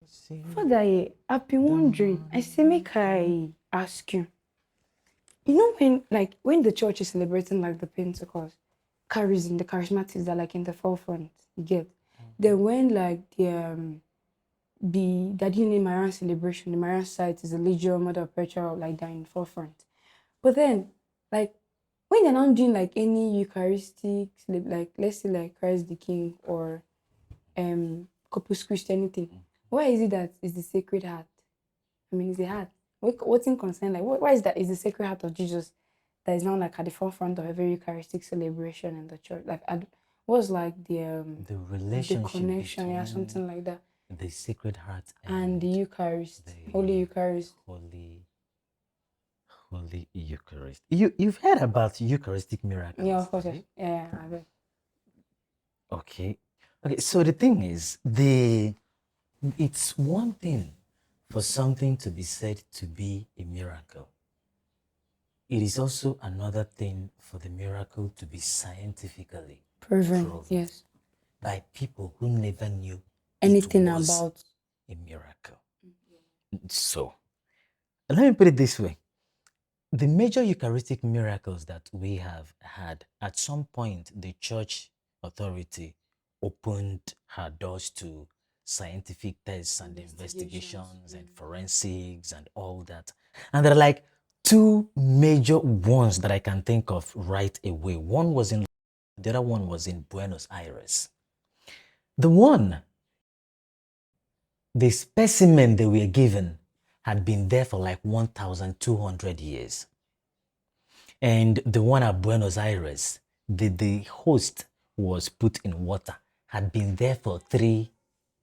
See, Father, I've been wondering. I say, make I ask you. You know when the church is celebrating like the Pentecost, charism, the charismatics that like in the forefront, you get. Then when like the Daddy in Marian celebration, the Marian site is the Legion, Mother of Perpetual, like that in forefront. But then, like when they're not doing like any Eucharistic, like let's say like Christ the King or Corpus Christi, anything. Why is it that it's the Sacred Heart? I mean, it's the heart. What's in concern? Like, why is that? Is the Sacred Heart of Jesus that is now like at the forefront of every Eucharistic celebration in the church? Like, what's like the the relationship connection? Yeah, between something like that. the Sacred Heart And the and Eucharist, Holy the Eucharist. Holy Holy Eucharist. You've heard about Eucharistic Yeah, miracles, of course. Yes. right? Yeah, I bet. Okay. Okay, so the thing is, it's one thing for something to be said to be a miracle. It is also another thing for the miracle to be scientifically Proven. proven Yes. by people who never knew it Anything was about. a miracle. So, let me put it this way. The major Eucharistic miracles that we have had, at some point, the church authority opened her doors to scientific tests and investigations and forensics and all that. And there are like two major ones that I can think of right away. One was in, the other one was in Buenos Aires. The one, the specimen they were given had been there for like 1,200 years. And the one at Buenos Aires, the host was put in water, had been there for 3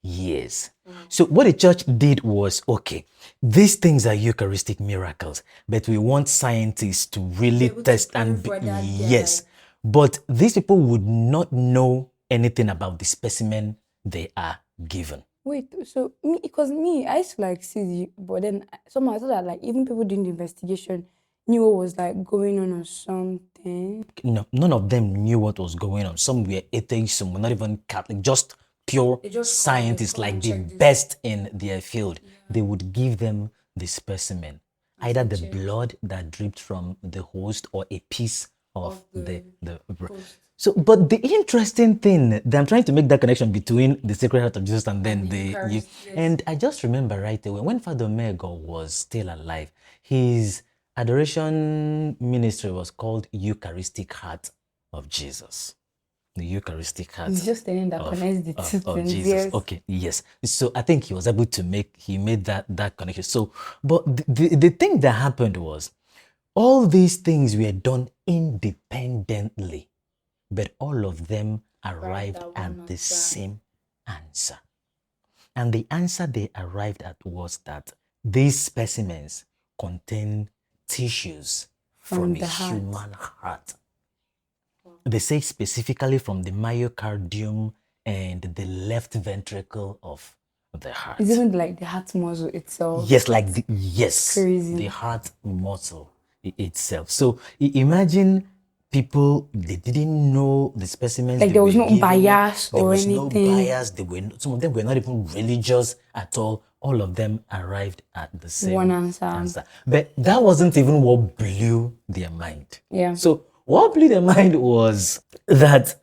years. So what the church did was, okay, these things are Eucharistic miracles, but we want scientists to really test and yes, but these people would not know anything about the specimen they are given. Wait, so me, because me, I used to like see but then somehow I thought that like even people doing the investigation knew what was like going on or something. No, none of them knew what was going on. Some were atheists, some were not even Catholic, just pure scientists, like the best in their field. They would give them the specimen, either the blood that dripped from the host or a piece of the so, but the interesting thing that I'm trying to make that connection between the Sacred Heart of Jesus and then and I just remember right away when Father Mego was still alive, his adoration ministry was called Eucharistic Heart of Jesus. The Eucharistic Heart It's just the name that connects the two of things. Jesus. Yes. Okay, yes. So I think he was able to made that connection. So, but the thing that happened was all these things were done independently, but all of them arrived at the same answer. And the answer they arrived at was that these specimens contain tissues from a human heart. They say specifically from the myocardium and the left ventricle of the heart. It's even like the heart muscle itself. Yes, like the heart muscle itself. So imagine people, they didn't know the specimens. Like there was no bias there or was anything. no bias. Some of them were not even religious at all. All of them arrived at the same One answer. But that wasn't even what blew their mind. Yeah. So what blew their mind was that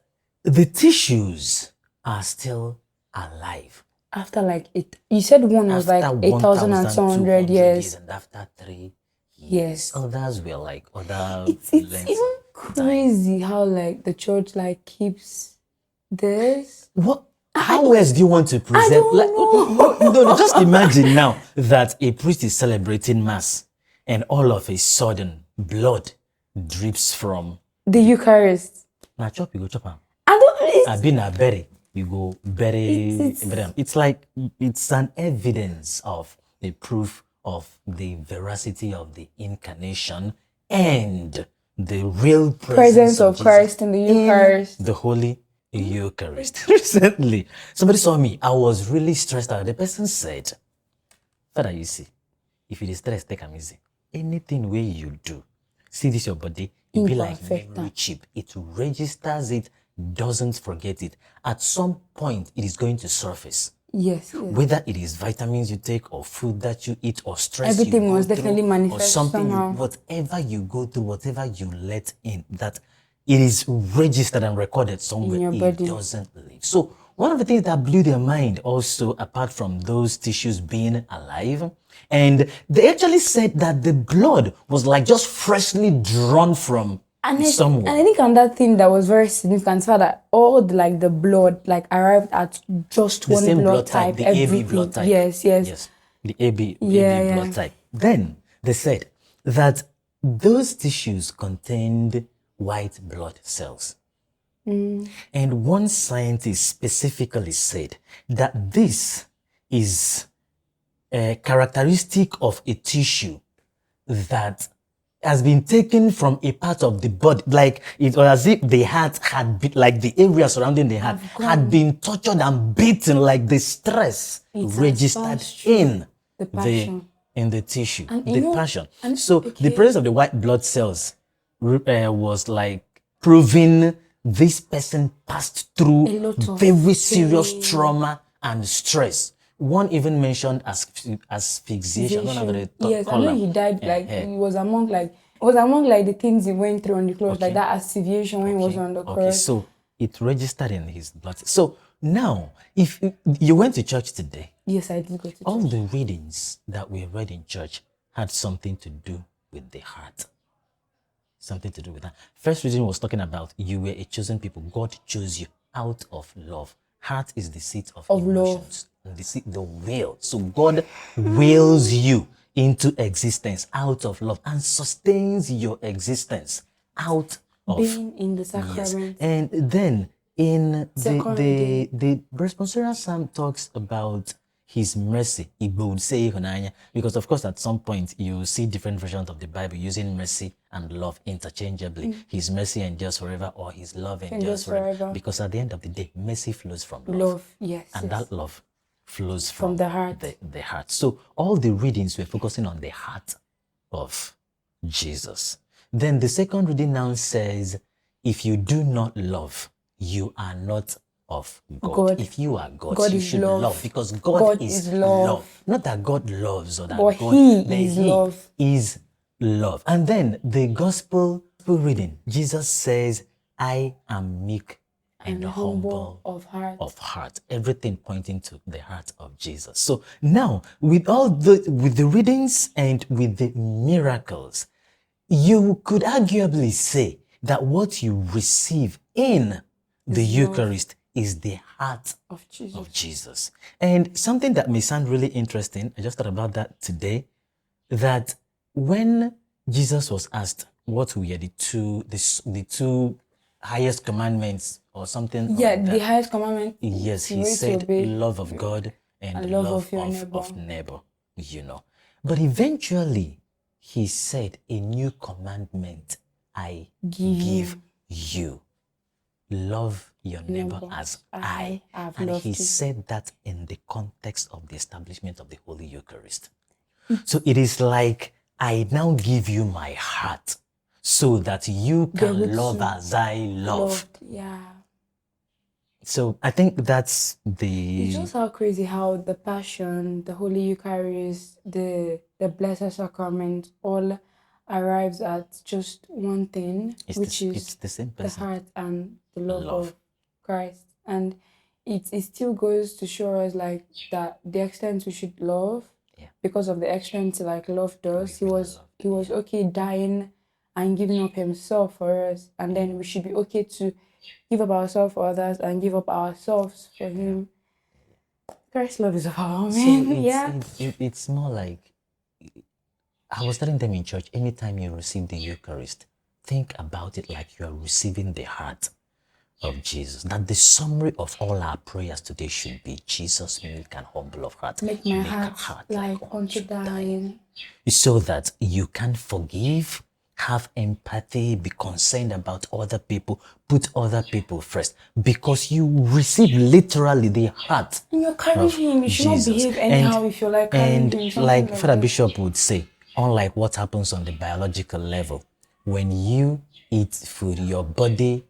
the tissues are still alive. After like you said one was like 8,200 years. And after 3 years. Yes. Others were like other. It's even crazy how like the church like keeps this. What? How else do you want to present? I don't know. No, just imagine now that a priest is celebrating mass and all of a sudden blood drips from the Eucharist. Now chop, you go chop am. I've been a bury, you go bury. It's like it's an evidence of the proof of the veracity of the incarnation and the real presence of Christ in the Eucharist. The Holy Eucharist. Recently, somebody saw me. I was really stressed out. The person said, Father, you see, if you stress, take am easy. Anything where you do, see this your body, it be like memory chip. It registers it, doesn't forget it. At some point, it is going to surface. Yes. Whether it is vitamins you take or food that you eat or stress Everything you go was definitely through or manifest something, somehow. whatever you go through, whatever you let in, that it is registered and recorded somewhere. In your It body. doesn't leave. So one of the things that blew their mind also, apart from those tissues being alive, and they actually said that the blood was like just freshly drawn from And somewhere. I think another thing that was very significant was that all the blood arrived at just The one same blood type. the Everything. AB blood type. Yes. Yes, the AB blood type. Then they said that those tissues contained white blood cells. And one scientist specifically said that this is a characteristic of a tissue that has been taken from a part of the body, like it was as if the heart had been, like the area surrounding the heart had been tortured and beaten, like the stress registered in the tissue, the passion. So the presence of the white blood cells was like proving this person passed through very serious trauma and stress. One even mentioned asphyxiation. I don't know how to Yes, I call know them. he died it was among the things he went through on the cross, like that asphyxiation when he was on the cross. Okay, so it registered in his blood. So now, if you went to church today, yes, I did go to church. All the readings that we read in church had something to do with the heart. Something to do with that. First reading was talking about you were a chosen people. God chose you out of love. Heart is the seat of emotions. Love. The will. So God wills you into existence out of love and sustains your existence out of being in the sacrament. Yes. And then in the responsorial psalm talks about his mercy, Igbo would say Honanya, because of course at some point you see different versions of the Bible using mercy and love interchangeably. His mercy endures forever, or his love endures forever. Because at the end of the day, mercy flows from love. Yes. And that love flows from the heart. The heart. So all the readings were focusing on the heart of Jesus. Then the second reading now says, if you do not love, you are not of God. If you are God, you should love, because God is love. Not that God loves or that but God He is love. And then the gospel reading, Jesus says, I am meek and humble of heart. Everything pointing to the heart of Jesus. So now, with the readings and with the miracles, you could arguably say that what you receive in the Eucharist is the heart of Jesus. And something that may sound really interesting, I just thought about that today, that when Jesus was asked what were the two highest commandments or something. Yeah, like the highest commandment. Yes, he said love of God and love of neighbor, But eventually, he said, a new commandment I give you. Love your neighbor as I have loved you. And he said that in the context of the establishment of the Holy Eucharist. So it is like, I now give you my heart so that you can love as I love. Yeah. So I think that's the... It's just how crazy how the Passion, the Holy Eucharist, the Blessed Sacrament all arrives at just one thing, which is the same person. The heart and the love of Christ. And it still goes to show us like that the extent we should love, because of the extent like love does. He was okay dying and giving up himself for us, and then we should be okay to give up ourselves for others and give up ourselves for him. Christ's love is overwhelming. So it's more like, I was telling them in church, anytime you receive the Eucharist, think about it like you are receiving the heart of Jesus. That the summary of all our prayers today should be, Jesus, meek and humble of heart. Make my heart like unto thine. So that you can forgive, have empathy, be concerned about other people, put other people first, because you receive literally the heart. And you're carrying him. You should not behave anyhow if you're like carrying him. And like Father Bishop would say, unlike what happens on the biological level, when you eat food, your body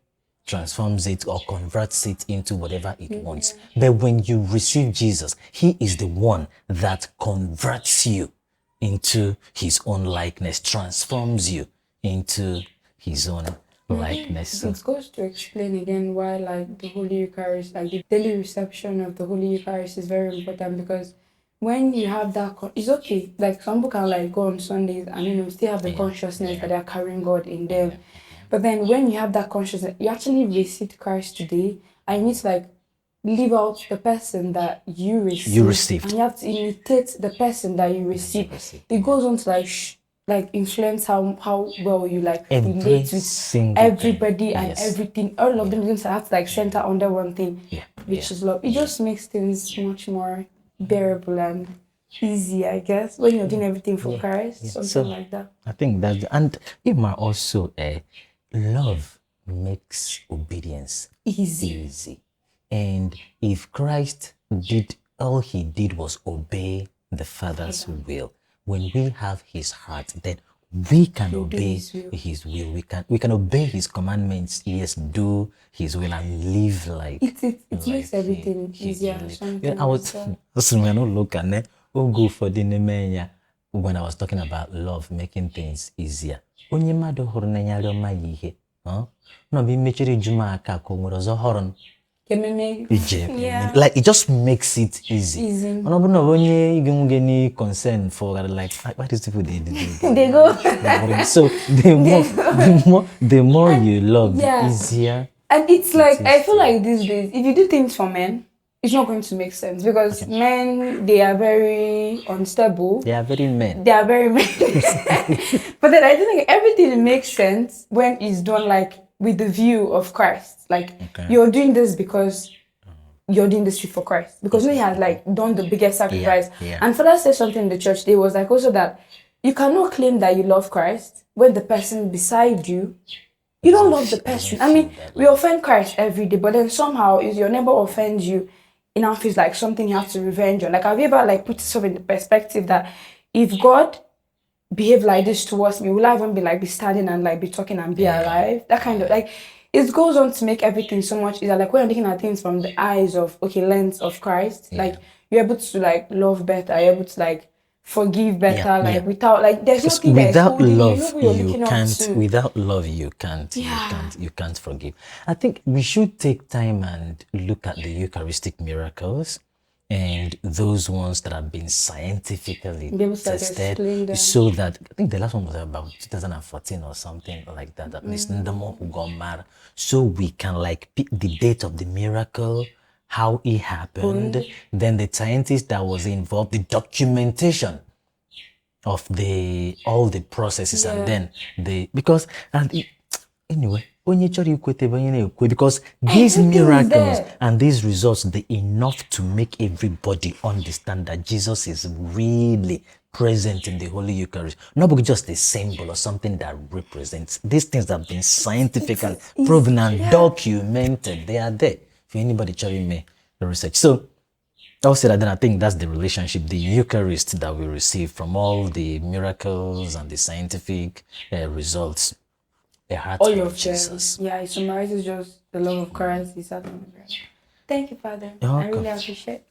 transforms it or converts it into whatever it wants. But when you receive Jesus, he is the one that converts you into his own likeness, transforms you into his own likeness. So, It goes to explain again why like the Holy Eucharist, like the daily reception of the Holy Eucharist is very important, because when you have that, it's okay. Like some people can like go on Sundays and still have the consciousness that they're carrying God in them. But then when you have that consciousness, you actually received Christ today, and you need to like live out the person that you received. And you have to imitate the person that you received. It goes on to like influence how well you like relate with everybody and everything. All of them have to like center under one thing, which is love. It just makes things much more bearable and easy, I guess, when you're doing everything for Christ, something like that. I think that, and it might also love makes obedience easy. And if Christ did, all he did was obey the Father's will. When we have his heart, then we can obey his will. We can obey his commandments. Yes, do his will and live like it makes everything easier. I was look at go for the when I was talking about love making things easier. Onye mmadụ hụrụ na ya rịọ ma ihe, no be mechiri juma aka ko nwere ọzọ hụrụ. Like it just makes it easy. Concern for like what these people they go. So the more you love, the easier. And it's like I feel like these days, if you do things for men, it's not going to make sense, because men, they are very unstable. They are very men. But then I think everything makes sense when it's done like with the view of Christ. Like you're doing this because you're doing this for Christ. Because he has like done the biggest sacrifice. And Father said something in the church. There was like also that you cannot claim that you love Christ when the person beside you, you don't love the person. I mean, we offend Christ every day, but then somehow if your neighbor offends you, it now feels like something you have to revenge on. Like, have you ever like put yourself in the perspective that if God behaved like this towards me, will I even be standing and like be talking and be alive? That kind of like, it goes on to make everything so much easier. Like when you're looking at things from the eyes of lens of Christ, like you're able to like love better, you're able to like forgive better, without like there's nothing without love you can't. Without love you can't. You can't forgive. I think we should take time and look at the Eucharistic miracles and those ones that have been scientifically tested, so that I think the last one was about 2014 or something like that. At least Ndamo who got mad, so we can like pick the date of the miracle, how it happened, then the scientist that was involved, the documentation of all the processes, and then because anyway, because these miracles and these results, they're enough to make everybody understand that Jesus is really present in the Holy Eucharist, not just a symbol or something that represents. These things have been scientifically proven and documented. They are there. If anybody checking me the research. So I'll say that then I think that's the relationship, the Eucharist that we receive from all the miracles and the scientific results. The heart of Jesus. Yeah, it summarizes just the love of Christ. Thank you, Father. I really appreciate it.